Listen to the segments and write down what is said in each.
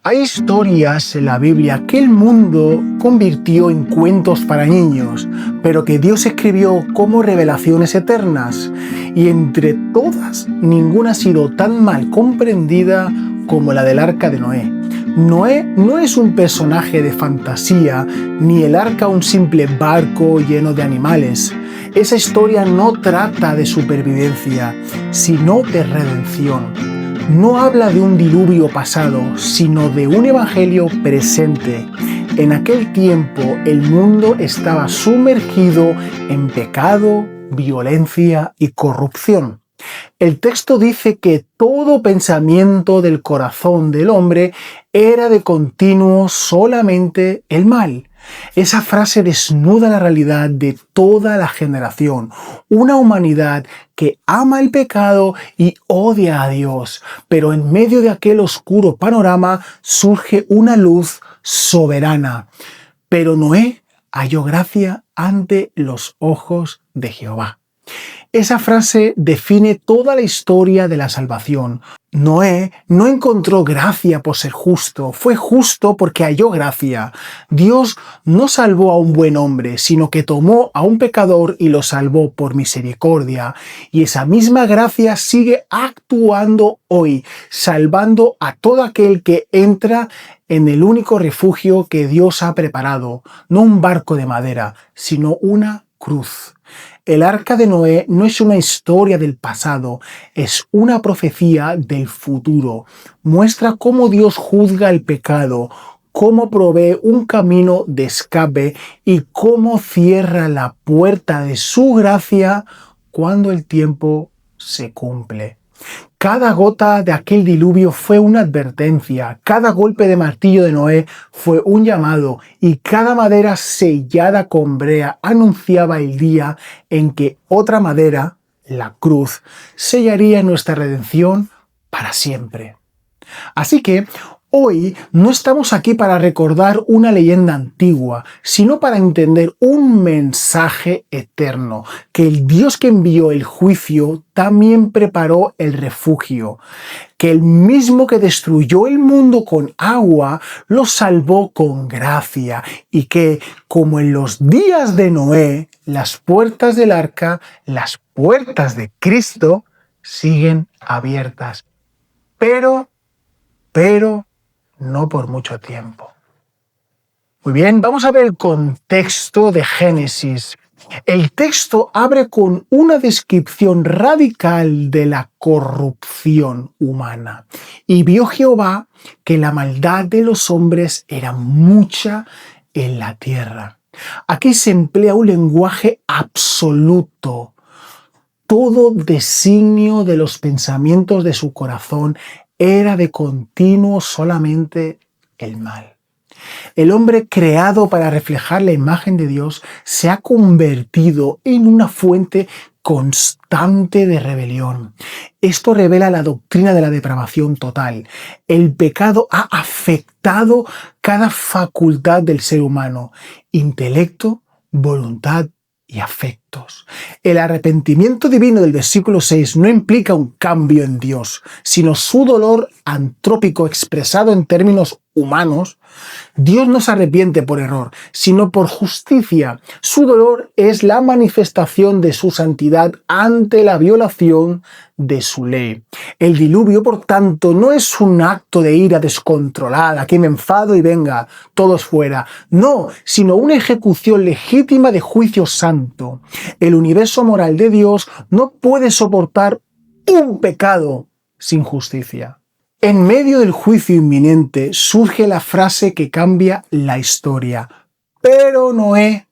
Hay historias en la Biblia que el mundo convirtió en cuentos para niños, pero que Dios escribió como revelaciones eternas. Y entre todas, ninguna ha sido tan mal comprendida como la del arca de Noé. Noé no es un personaje de fantasía, ni el arca un simple barco lleno de animales. Esa historia no trata de supervivencia, sino de redención. No habla de un diluvio pasado, sino de un evangelio presente. En aquel tiempo el mundo estaba sumergido en pecado, violencia y corrupción. El texto dice que todo pensamiento del corazón del hombre era de continuo solamente el mal. Esa frase desnuda la realidad de toda la generación, una humanidad que ama el pecado y odia a Dios, pero en medio de aquel oscuro panorama surge una luz soberana. Pero Noé halló gracia ante los ojos de Jehová. Esa frase define toda la historia de la salvación. Noé no encontró gracia por ser justo, fue justo porque halló gracia. Dios no salvó a un buen hombre, sino que tomó a un pecador y lo salvó por misericordia. Y esa misma gracia sigue actuando hoy, salvando a todo aquel que entra en el único refugio que Dios ha preparado, no un barco de madera, sino una cruz. El arca de Noé no es una historia del pasado, es una profecía del futuro. Muestra cómo Dios juzga el pecado, cómo provee un camino de escape y cómo cierra la puerta de su gracia cuando el tiempo se cumple. Cada gota de aquel diluvio fue una advertencia, cada golpe de martillo de Noé fue un llamado y cada madera sellada con brea anunciaba el día en que otra madera, la cruz, sellaría nuestra redención para siempre. Así que hoy no estamos aquí para recordar una leyenda antigua, sino para entender un mensaje eterno, que el Dios que envió el juicio también preparó el refugio, que el mismo que destruyó el mundo con agua, lo salvó con gracia, y que, como en los días de Noé, las puertas del arca, las puertas de Cristo, siguen abiertas. Pero no por mucho tiempo. Muy bien, vamos a ver el contexto de Génesis. El texto abre con una descripción radical de la corrupción humana. Y vio Jehová que la maldad de los hombres era mucha en la tierra. Aquí se emplea un lenguaje absoluto. Todo designio de los pensamientos de su corazón era de continuo solamente el mal. El hombre creado para reflejar la imagen de Dios se ha convertido en una fuente constante de rebelión. Esto revela la doctrina de la depravación total. El pecado ha afectado cada facultad del ser humano: intelecto, voluntad y afectos. El arrepentimiento divino del versículo 6 no implica un cambio en Dios, sino su dolor antrópico expresado en términos humanos. Dios no se arrepiente por error, sino por justicia. Su dolor es la manifestación de su santidad ante la violación de su ley. El diluvio, por tanto, no es un acto de ira descontrolada, aquí me enfado y venga, todos fuera. No, sino una ejecución legítima de juicio santo. El universo moral de Dios no puede soportar un pecado sin justicia. En medio del juicio inminente surge la frase que cambia la historia. Pero Noé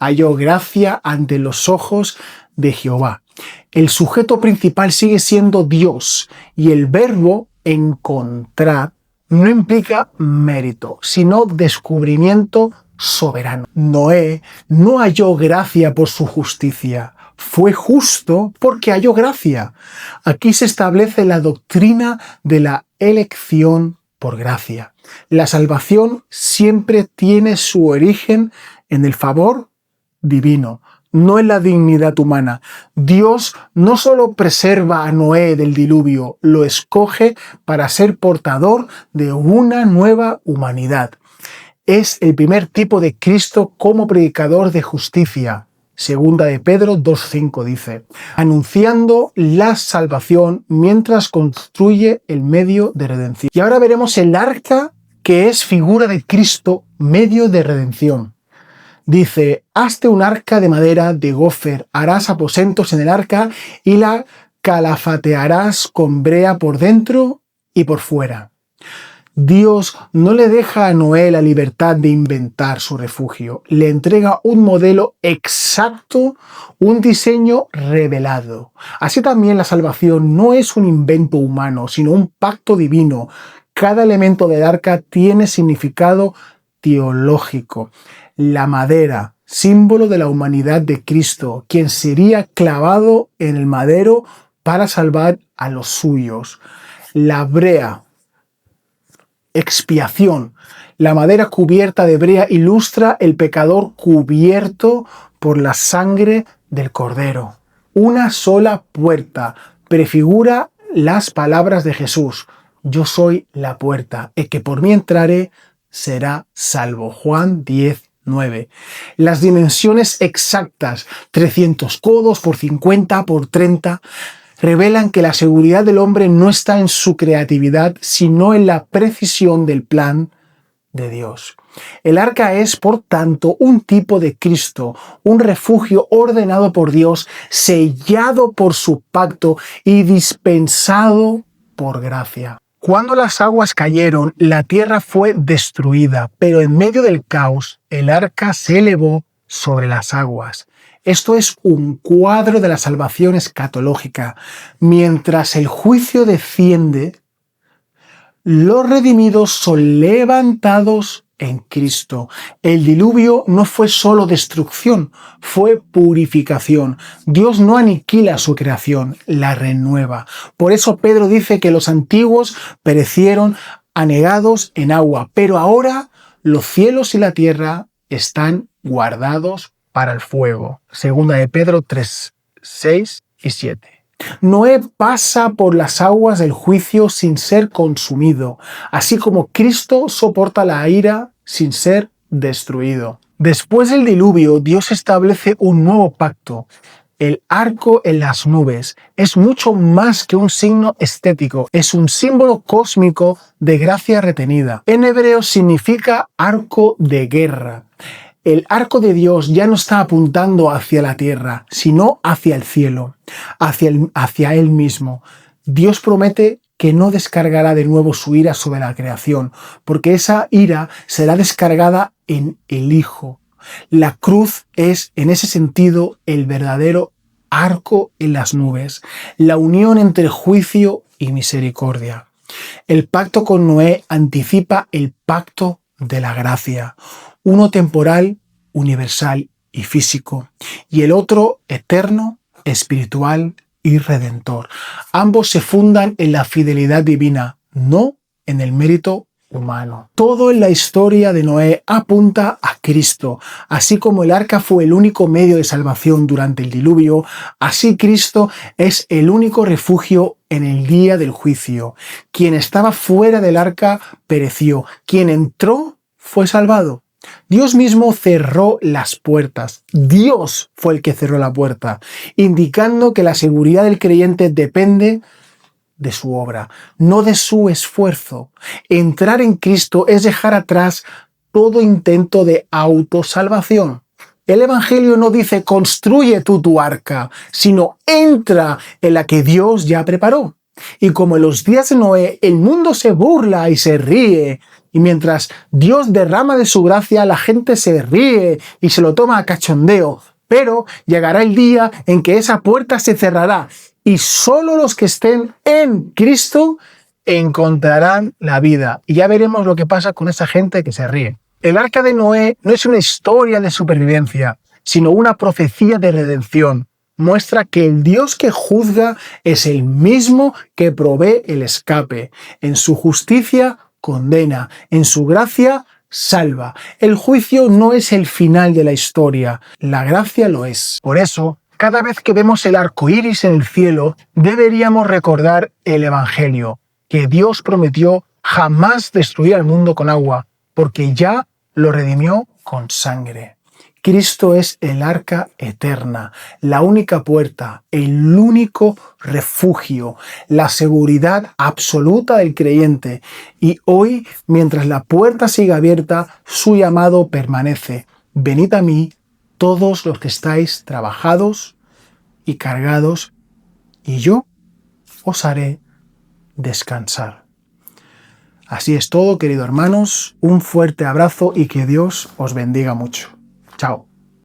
halló gracia ante los ojos de Jehová. El sujeto principal sigue siendo Dios y el verbo encontrar no implica mérito, sino descubrimiento soberano. Noé no halló gracia por su justicia, fue justo porque halló gracia. Aquí se establece la doctrina de la elección por gracia. La salvación siempre tiene su origen en el favor divino, no en la dignidad humana. Dios no solo preserva a Noé del diluvio, lo escoge para ser portador de una nueva humanidad. Es el primer tipo de Cristo como predicador de justicia. Segunda de Pedro 2:5 dice, anunciando la salvación mientras construye el medio de redención. Y ahora veremos el arca, que es figura de Cristo, medio de redención. Dice, hazte un arca de madera de gofer, harás aposentos en el arca y la calafatearás con brea por dentro y por fuera. Dios no le deja a Noé la libertad de inventar su refugio, le entrega un modelo exacto, un diseño revelado. Así también la salvación no es un invento humano, sino un pacto divino. Cada elemento del arca tiene significado teológico. La madera, símbolo de la humanidad de Cristo, quien sería clavado en el madero para salvar a los suyos. La brea, expiación. La madera cubierta de brea ilustra el pecador cubierto por la sangre del Cordero. Una sola puerta prefigura las palabras de Jesús. Yo soy la puerta, el que por mí entrare será salvo. Juan 10:9. Las dimensiones exactas, 300 codos por 50 por 30, revelan que la seguridad del hombre no está en su creatividad, sino en la precisión del plan de Dios. El arca es, por tanto, un tipo de Cristo, un refugio ordenado por Dios, sellado por su pacto y dispensado por gracia. Cuando las aguas cayeron, la tierra fue destruida, pero en medio del caos, el arca se elevó sobre las aguas. Esto es un cuadro de la salvación escatológica. Mientras el juicio desciende, los redimidos son levantados en Cristo. El diluvio no fue solo destrucción, fue purificación. Dios no aniquila su creación, la renueva. Por eso Pedro dice que los antiguos perecieron anegados en agua, pero ahora los cielos y la tierra están guardados para el fuego. Segunda de Pedro 3:6 y 7. Noé pasa por las aguas del juicio sin ser consumido, así como Cristo soporta la ira sin ser destruido. Después del diluvio, Dios establece un nuevo pacto. El arco en las nubes es mucho más que un signo estético, es un símbolo cósmico de gracia retenida. En hebreo significa arco de guerra. El arco de Dios ya no está apuntando hacia la tierra, sino hacia el cielo, hacia Él mismo. Dios promete que no descargará de nuevo su ira sobre la creación, porque esa ira será descargada en el Hijo. La cruz es, en ese sentido, el verdadero arco en las nubes, la unión entre juicio y misericordia. El pacto con Noé anticipa el pacto de la gracia, uno temporal, universal y físico, y el otro eterno, espiritual y redentor. Ambos se fundan en la fidelidad divina, no en el mérito humano. Todo en la historia de Noé apunta a Cristo. Así como el arca fue el único medio de salvación durante el diluvio, así Cristo es el único refugio en el día del juicio. Quien estaba fuera del arca pereció, quien entró fue salvado. Dios mismo cerró las puertas. Dios fue el que cerró la puerta, indicando que la seguridad del creyente depende de su obra, no de su esfuerzo. Entrar en Cristo es dejar atrás todo intento de autosalvación. El Evangelio no dice construye tú tu arca, sino entra en la que Dios ya preparó. Y como en los días de Noé, el mundo se burla y se ríe, y mientras Dios derrama de su gracia, la gente se ríe y se lo toma a cachondeo. Pero llegará el día en que esa puerta se cerrará y solo los que estén en Cristo encontrarán la vida. Y ya veremos lo que pasa con esa gente que se ríe. El arca de Noé no es una historia de supervivencia, sino una profecía de redención. Muestra que el Dios que juzga es el mismo que provee el escape. En su justicia condena, en su gracia salva. El juicio no es el final de la historia, la gracia lo es. Por eso, cada vez que vemos el arco iris en el cielo, deberíamos recordar el Evangelio, que Dios prometió jamás destruir al mundo con agua, porque ya lo redimió con sangre. Cristo es el arca eterna, la única puerta, el único refugio, la seguridad absoluta del creyente. Y hoy, mientras la puerta sigue abierta, su llamado permanece. Venid a mí, todos los que estáis trabajados y cargados, y yo os haré descansar. Así es todo, queridos hermanos. Un fuerte abrazo y que Dios os bendiga mucho. Chao.